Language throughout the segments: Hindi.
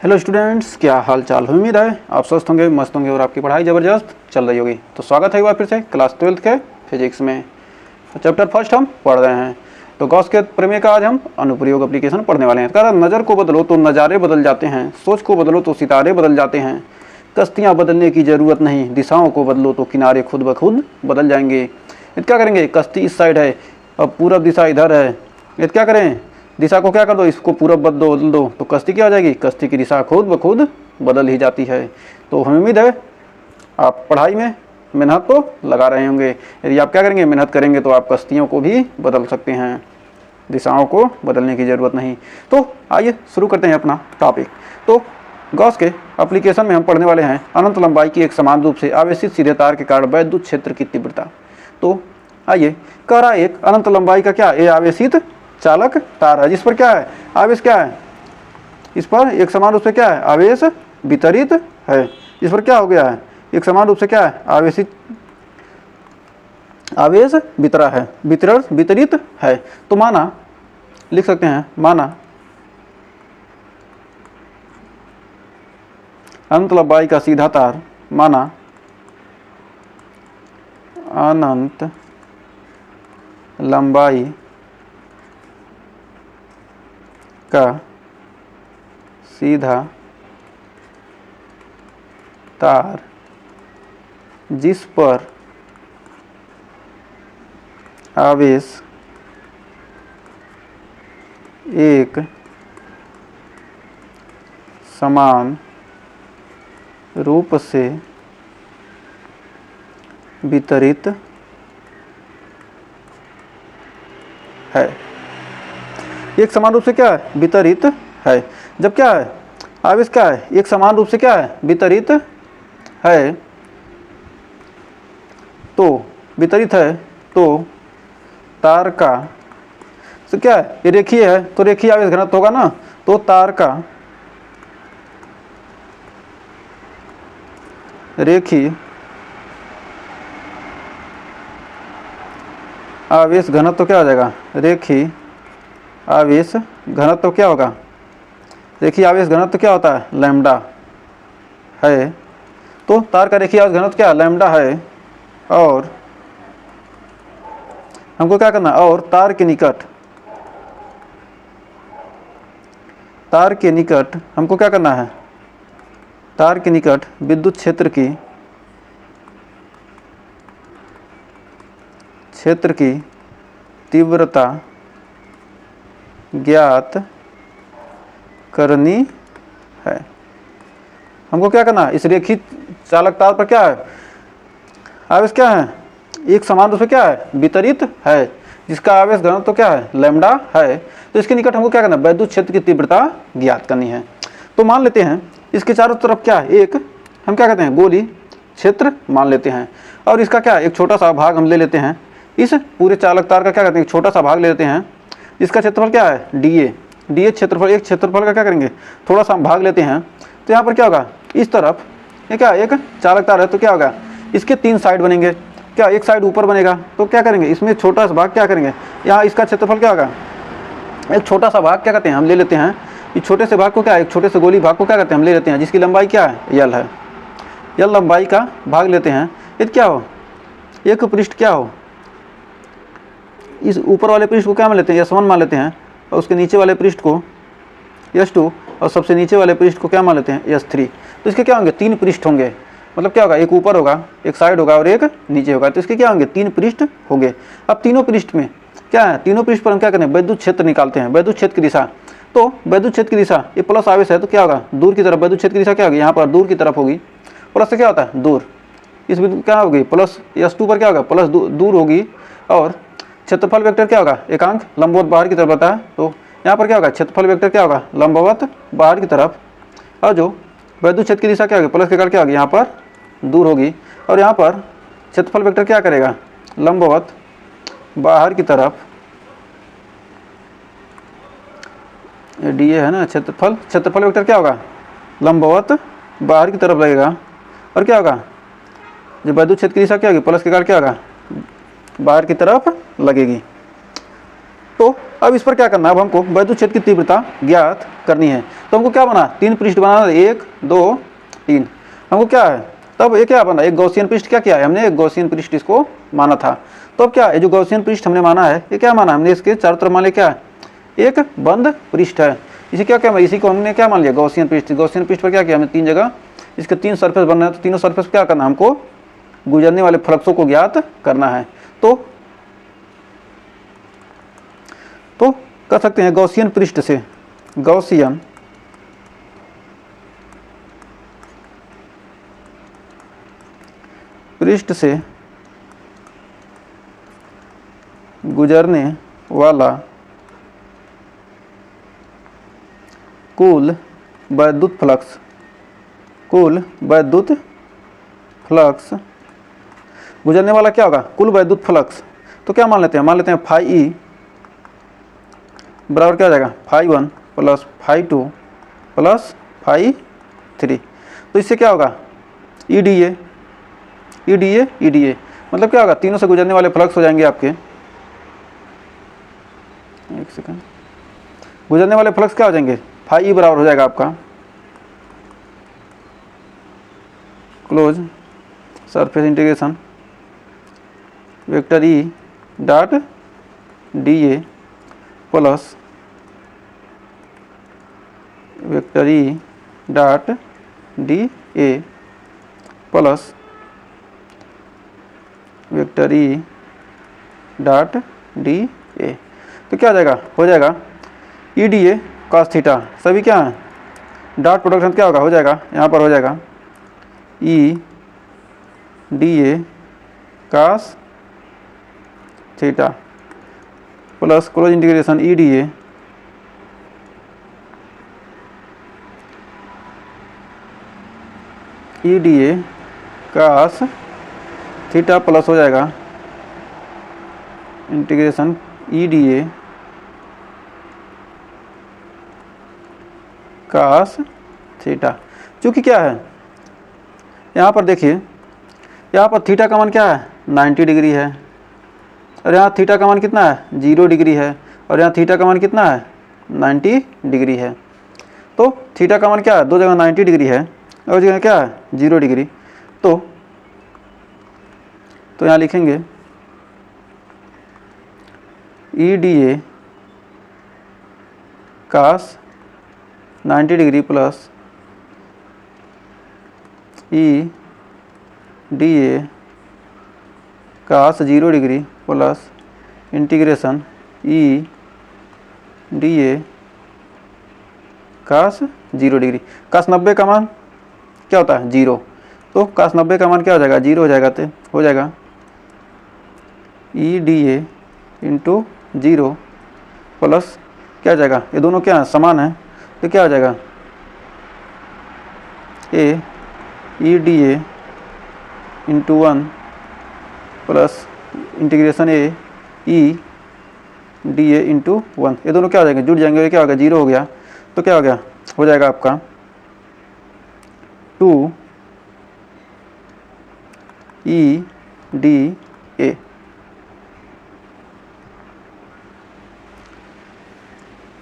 हेलो स्टूडेंट्स, क्या हाल चाल है। उम्मीद है आप स्वस्थ होंगे, मस्त होंगे और आपकी पढ़ाई ज़बरदस्त चल रही होगी। तो स्वागत है एक बार फिर से क्लास 12th के फिजिक्स में। तो चैप्टर फर्स्ट हम पढ़ रहे हैं। तो गॉस के प्रमेय का आज हम अनुप्रयोग एप्लीकेशन पढ़ने वाले हैं। कारण नज़र को बदलो तो नज़ारे बदल जाते हैं, सोच को बदलो तो सितारे बदल जाते हैं, कश्तियाँ बदलने की ज़रूरत नहीं, दिशाओं को बदलो तो किनारे खुद ब खुद बदल जाएंगे। ये क्या करेंगे, कश्ती इस साइड है, अब पूरब दिशा इधर है, ये क्या करें, दिशा को क्या कर दो, इसको पूरब बदल दो तो कश्ती क्या हो जाएगी, कश्ती की दिशा खुद ब खुद बदल ही जाती है। तो हमें उम्मीद है आप पढ़ाई में मेहनत तो लगा रहे होंगे। यदि आप क्या करेंगे, मेहनत करेंगे तो आप कश्तियों को भी बदल सकते हैं, दिशाओं को बदलने की ज़रूरत नहीं। तो आइए शुरू करते हैं अपना टॉपिक। तो गॉस के एप्लीकेशन में हम पढ़ने वाले हैं अनंत लंबाई की एक समान रूप से आवेशित सीधे तार के कारण वैद्युत क्षेत्र की तीव्रता। तो आइए, कह रहा है एक अनंत लंबाई का क्या, ये आवेशित चालक तार है जिस पर क्या है, आवेश क्या है, इस पर एक समान रूप से क्या है, आवेश वितरित है। इस पर क्या हो गया है, एक समान रूप से क्या है, आवेश वितरित है। तो माना, लिख सकते हैं, माना अनंत लंबाई का सीधा तार, माना अनंत लंबाई का सीधा तार जिस पर आवेश एक समान रूप से वितरित है। एक समान रूप से क्या है, वितरित है। जब क्या है, आवेश क्या है, एक समान रूप से क्या है, वितरित है, तो वितरित है तो तार का तो क्या है, ये रेखीय है तो रेखीय आवेश घनत्व होगा ना। तो तार का रेखीय आवेश घनत्व क्या हो जाएगा, रेखीय आवेश घनत्व क्या होगा, रेखीय आवेश घनत्व क्या होता है, लैम्डा है। तो तार का रेखीय आवेश घनत्व क्या, लैम्डा है। और हमको क्या करना है, और तार के निकट हमको क्या करना है, तार के निकट विद्युत क्षेत्र की तीव्रता ज्ञात करनी है। हमको क्या करना है, इस रेखित चालक तार पर क्या है, आवेश क्या है, एक समान रूप से क्या है, वितरित है, जिसका आवेश घनत्व तो क्या है, लैम्डा है। तो इसके निकट हमको क्या करना है, वैद्युत क्षेत्र की तीव्रता ज्ञात करनी है। तो मान लेते हैं इसके चारों तरफ क्या है, एक हम क्या कहते हैं, गोली क्षेत्र मान लेते हैं। और इसका क्या है, एक छोटा सा भाग हम ले लेते हैं, इस पूरे चालक तार का क्या कहते हैं, एक छोटा सा भाग ले लेते हैं। इसका क्षेत्रफल क्या है, डी क्षेत्रफल, एक क्षेत्रफल का क्या करेंगे, थोड़ा सा हम भाग लेते हैं। तो यहाँ पर क्या होगा, इस तरफ ये क्या, एक चालक तार है तो क्या होगा, इसके 3 साइड बनेंगे। क्या, एक साइड ऊपर बनेगा तो क्या करेंगे, इसमें छोटा सा भाग क्या करेंगे, यहाँ इसका क्षेत्रफल क्या होगा, एक छोटा सा भाग क्या कहते हैं, हम ले लेते हैं। इस छोटे से भाग को क्या, एक छोटे से गोली भाग को क्या करते हैं, हम ले लेते हैं, जिसकी लंबाई क्या है, यल है। यल लंबाई का भाग लेते हैं। यदि क्या हो, एक पृष्ठ क्या हो, इस ऊपर वाले पृष्ठ को क्या मान लेते हैं, S1 मान लेते हैं, और उसके नीचे वाले पृष्ठ को S2, और सबसे नीचे वाले पृष्ठ को क्या मान लेते हैं, S3। तो इसके क्या होंगे, 3 पृष्ठ होंगे। मतलब क्या होगा, एक ऊपर होगा, एक साइड होगा और एक नीचे होगा। तो इसके क्या होंगे, 3 पृष्ठ होंगे। अब तीनों पृष्ठ में क्या है, तीनों पृष्ठ पर हम क्या करें, वैद्युत क्षेत्र निकालते हैं, वैद्युत क्षेत्र की दिशा। तो वैद्युत क्षेत्र की दिशा, ये प्लस आवेश है तो क्या होगा, दूर की तरफ, वैद्युत क्षेत्र की दिशा क्या होगी, यहाँ पर दूर की तरफ होगी। प्लस से क्या होता है, दूर, इस बिंदु क्या होगी, प्लस S2 पर क्या होगा, प्लस दूर होगी। और क्षेत्रफल वेक्टर क्या होगा, एकांक लंबवत बाहर की तरफ रहता है। तो यहाँ पर क्या होगा, क्षेत्रफल वेक्टर क्या होगा, लंबवत बाहर की तरफ। और जो वैद्युत क्षेत्र की दिशा क्या होगी, प्लस के कारण क्या होगी, यहाँ पर दूर होगी। और यहाँ पर क्षेत्रफल वेक्टर क्या करेगा, लंबवत बाहर की तरफ। डी है ना, क्षेत्रफल वेक्टर क्या होगा, लंबवत बाहर की तरफ लगेगा। और क्या होगा, जब वैद्युत क्षेत्र की दिशा क्या होगी, प्लस के कारण क्या होगा, बाहर की तरफ लगेगी। तो अब इस पर क्या करना है, अब हमको वैद्युत क्षेत्र की तीव्रता ज्ञात करनी है। तो हमको क्या बना, 3 पृष्ठ बनाना, 1 2 3, हमको क्या है, तब ये क्या बना, एक गॉसियन पृष्ठ क्या किया है हमने, एक गॉसियन पृष्ठ इसको माना था। तो अब क्या है, जो गॉसियन पृष्ठ हमने माना है ये क्या माना हमने, इसके चारों तरफ मान लिया क्या है, एक बंद पृष्ठ है। इसी क्या इसी को हमने क्या मान लिया, गॉसियन पृष्ठ। गॉसियन पृष्ठ पर क्या किया हमने, 3 जगह इसके 3 सरफेस बनना है, तो तीनों सरफेस क्या करना है, हमको गुजरने वाले फ्लक्सों को ज्ञात करना है। तो कर सकते हैं गॉसियन पृष्ठ से, गॉसियन पृष्ठ से गुजरने वाला कुल वैद्युत फ्लक्स, कुल वैद्युत फ्लक्स गुजरने वाला क्या होगा, कुल वैद्युत फ्लक्स। तो क्या मान लेते हैं फाई ई बराबर क्या हो जाएगा, phi 1 plus phi 2 plus phi 3। तो इससे क्या होगा, ई डी ए मतलब क्या होगा, तीनों से गुजरने वाले फ्लक्स हो जाएंगे आपके, एक सेकंड, गुजरने वाले फ्लक्स क्या हो जाएंगे, फाई ई बराबर हो जाएगा आपका close surface integration vector E dot D A plus vector E dot D A plus vector E dot D A. तो क्या हो जाएगा ई डी ए कॉस थीटा, सभी क्या है डॉट प्रोडक्शन क्या होगा, हो जाएगा यहाँ पर हो जाएगा ई डी ए cos theta plus close integration E D ए कॉस थीटा प्लस हो जाएगा इंटीग्रेशन ई डी ए कॉस थीटा। चूँकि क्या है यहाँ पर देखिए, यहाँ पर थीटा का मान क्या है 90 डिग्री है, और यहाँ थीटा का मान कितना है 0 डिग्री है, और यहाँ थीटा का मान कितना है 90 डिग्री है। तो थीटा का मान क्या है, दो जगह 90 डिग्री है और जगह क्या है 0 डिग्री। तो यहाँ लिखेंगे E D A cos 90 degree plus E D A cos 0 degree plus integration E D A cos 0 degree. Cos 90 का मान क्या होता है 0, तो कास 90 का मान क्या हो जाएगा 0 हो जाएगा, तो हो जाएगा ई डी ए इंटू 0 प्लस क्या हो जाएगा, ये दोनों क्या समान है, तो क्या हो जाएगा A E D A into 1 plus integration A E D A into 1, ये दोनों क्या हो जाएंगे जुड़ जाएंगे, ये क्या होगा 0 हो गया, तो क्या हो गया हो जाएगा आपका 2 ई डी ए।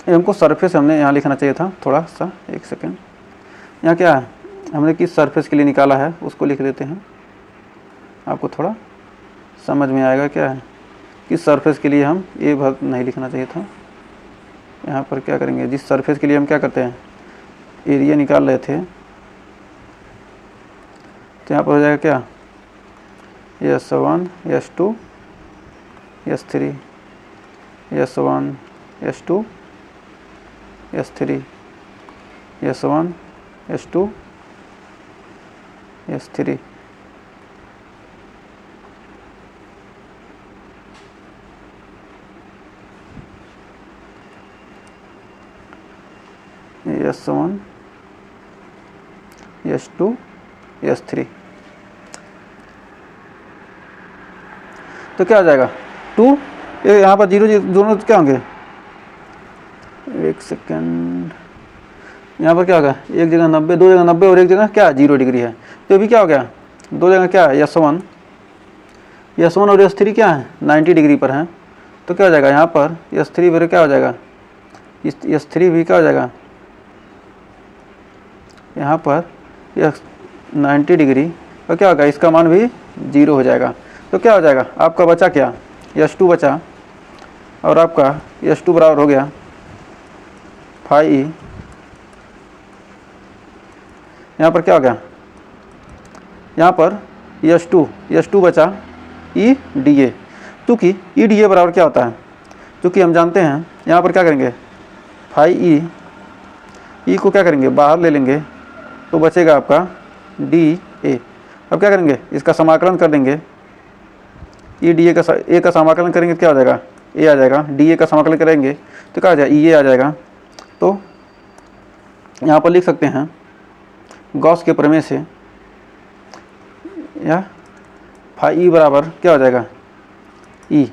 हमको सरफेस हमने यहाँ लिखना चाहिए था थोड़ा सा, एक सेकेंड, यहाँ क्या है हमने किस सरफेस के लिए निकाला है उसको लिख देते हैं, आपको थोड़ा समझ में आएगा क्या है किस सरफेस के लिए हम ये भाग नहीं लिखना चाहिए था। यहाँ पर क्या करेंगे, जिस सरफेस के लिए हम क्या करते हैं एरिया निकाल रहे थे, तो यहाँ पर हो जाएगा क्या S1 S2 S3 S1 S2 S3 S1 S2 S3 S1 S2 S3। तो क्या आ जाएगा 2, ये यहाँ पर 0 दोनों क्या होंगे, एक सेकेंड, यहाँ पर क्या होगा एक जगह 90, दो जगह 90 और एक जगह क्या 0 डिग्री है, तो अभी क्या हो गया दो जगह क्या है S1 और S3 क्या है 90 डिग्री पर है, तो क्या हो जाएगा यहाँ पर S3 पर क्या हो जाएगा S3 भी क्या हो जाएगा यहाँ पर यह 90 डिग्री, तो क्या होगा, इसका मान भी 0 हो जाएगा। तो क्या हो जाएगा, आपका बचा क्या, S2 बचा, और आपका S2 बराबर हो गया फाई ई, यहाँ पर क्या हो गया, यहाँ पर S2 बचा ई डी ए, क्योंकि ई डी ए बराबर क्या होता है, क्योंकि हम जानते हैं यहाँ पर क्या करेंगे, फाई ई को क्या करेंगे, बाहर ले लेंगे, तो बचेगा आपका डी ए। अब क्या करेंगे, इसका समाकलन कर देंगे, ई डी ए का समाकलन करेंगे तो क्या हो जाएगा, ए आ जाएगा, डी ए का समाकलन करेंगे तो क्या आ जाएगा, ई ए आ जाएगा। तो यहाँ पर लिख सकते हैं गॉस के प्रमेय से, या फाई ई बराबर क्या हो जाएगा, ई,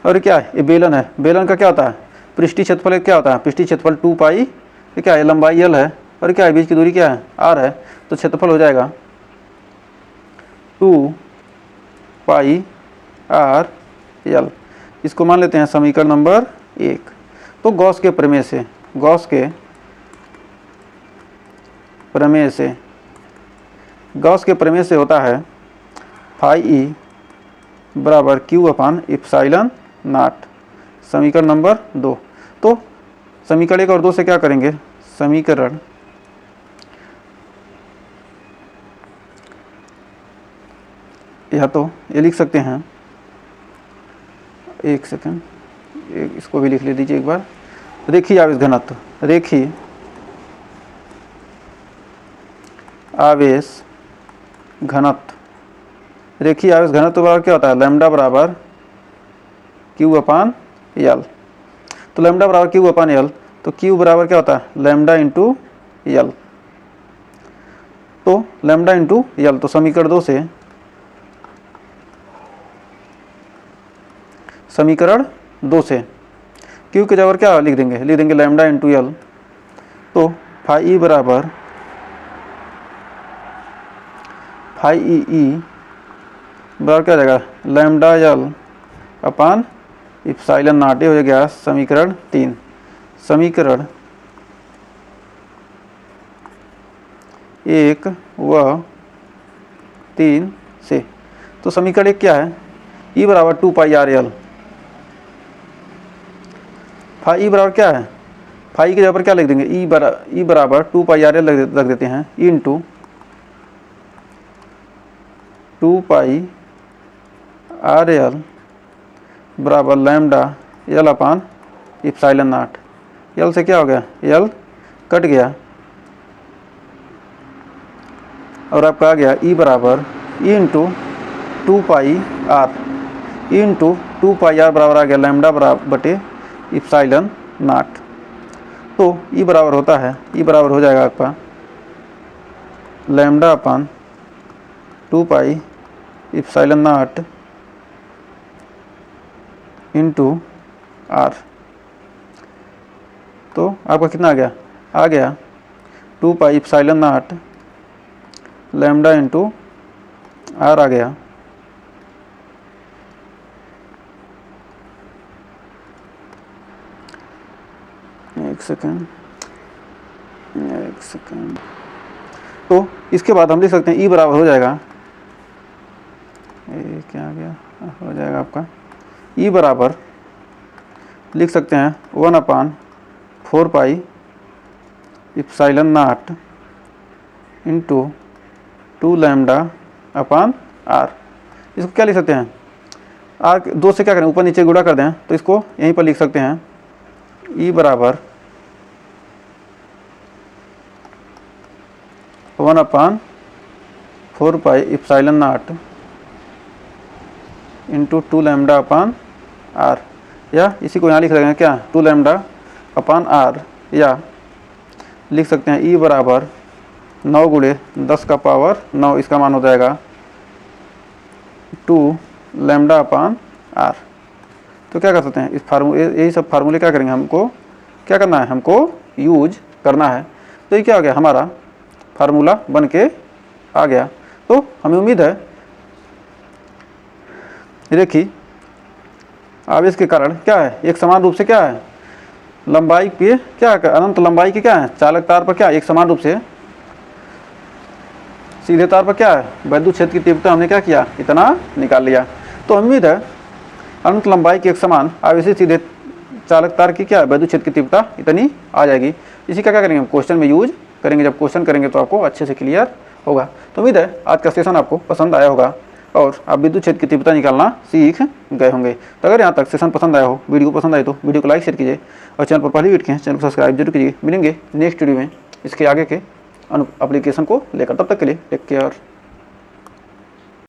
और क्या है, ये बेलन है, बेलन का क्या होता है, पृष्ठीय क्षेत्रफल क्या होता है, पृष्ठीय क्षेत्रफल 2 पाई, ये क्या है, लंबाई l है, और क्या है, बीच की दूरी क्या है, r है, तो क्षेत्रफल हो जाएगा 2 पाई r l। इसको मान लेते हैं समीकरण नंबर 1। तो गॉस के प्रमेय से, गॉस के प्रमेय से होता है फाई ई बराबर क्यू अपान इप्साइलन नॉट, समीकरण नंबर 2। तो समीकरण 1 और 2 से क्या करेंगे, समीकरण या तो ये लिख सकते हैं, एक सेकंड, इसको भी लिख ले दीजिए एक बार, रेखीय आवेश घनत्व, रेखीय आवेश घनत्व, रेखीय आवेश घनत्व बराबर क्या होता है, लैम्डा बराबर क्यू अपान एल। तो लैम्डा बराबर क्यू अपान एल, तो क्यू बराबर क्या होता है, लैम्डा इंटू एल। तो लैम्डा इंटू एल, तो समीकरण 2 से, समीकरण 2 से क्यू के जगह क्या लिख देंगे लैम्डा इंटू एल। तो फाई ई बराबर फाई ई बराबर क्या हो जाएगा, lambda L upon epsilon not, हो गया समीकरण 3। समीकरण 1 व 3 से, तो समीकरण 1 क्या है, ई बराबर 2 pi R L, phi E बराबर क्या है, फाई के जगह पर क्या लिख देंगे, ई बराबर 2 पाई आर एल रख देते हैं, ई इंटू 2 पाई आर एल बराबर lambda L upon epsilon not. L से क्या हो गया, एल कट गया, और आपका आ गया ई बराबर E into 2 pi R, E into 2 pi R बराबर आ गया लैम्डा बराबर बटे इप्साइलन नॉट। तो ई बराबर होता है, ई बराबर हो जाएगा आपका lambda upon 2 pi epsilon not into R. तो आपका कितना आ गया 2 pi epsilon not lambda into R आ गया। एक सेकेंड, तो इसके बाद हम लिख सकते हैं ई बराबर हो जाएगा, ये क्या आ गया, हो जाएगा आपका ई बराबर लिख सकते हैं 1 upon 4 pi epsilon not into 2 lambda upon R. इसको क्या लिख सकते हैं, आर 2 से क्या करें, ऊपर नीचे गुणा कर दें, तो इसको यहीं पर लिख सकते हैं ई बराबर 1 upon 4 pi epsilon not into 2 lambda upon R, या इसी को यहाँ लिख रहे हैं क्या, 2 लैम्डा अपान आर, या लिख सकते हैं ई बराबर 9 गुणे 10 का पावर 9, इसका मान हो जाएगा 2 लैम्डा अपान आर। तो क्या कर सकते हैं, इस फार्मूले, यही सब फार्मूले क्या करेंगे, हमको क्या करना है, हमको यूज करना है। तो ये क्या हो गया, हमारा फार्मूला बन के आ गया। तो हमें उम्मीद है रेखीय आवेश के कारण क्या है, एक समान रूप से क्या है, लंबाई पे क्या है, अनंत लंबाई के क्या है चालक तार पर क्या एक समान रूप से सीधे तार पर क्या है वैद्युत क्षेत्र की तीव्रता हमने क्या किया इतना निकाल लिया। तो उम्मीद है अनंत लंबाई के एक समान आवेशित सीधे चालक तार की क्या वैद्युत क्षेत्र की तीव्रता इतनी आ जाएगी। इसी का क्या करेंगे हम क्वेश्चन में यूज करेंगे, जब क्वेश्चन करेंगे तो आपको अच्छे से क्लियर होगा। तो उम्मीद है आज का सेशन आपको पसंद आया होगा और आप विद्युत क्षेत्र की तीव्रता निकालना सीख गए होंगे। तो अगर यहाँ तक सेशन पसंद आया हो, वीडियो पसंद आए तो वीडियो को लाइक शेयर कीजिए और चैनल पर पहली वीडियो के चैनल को सब्सक्राइब जरूर कीजिए। मिलेंगे नेक्स्ट वीडियो में इसके आगे के एप्लीकेशन को लेकर, तब तक के लिए टेक केयर।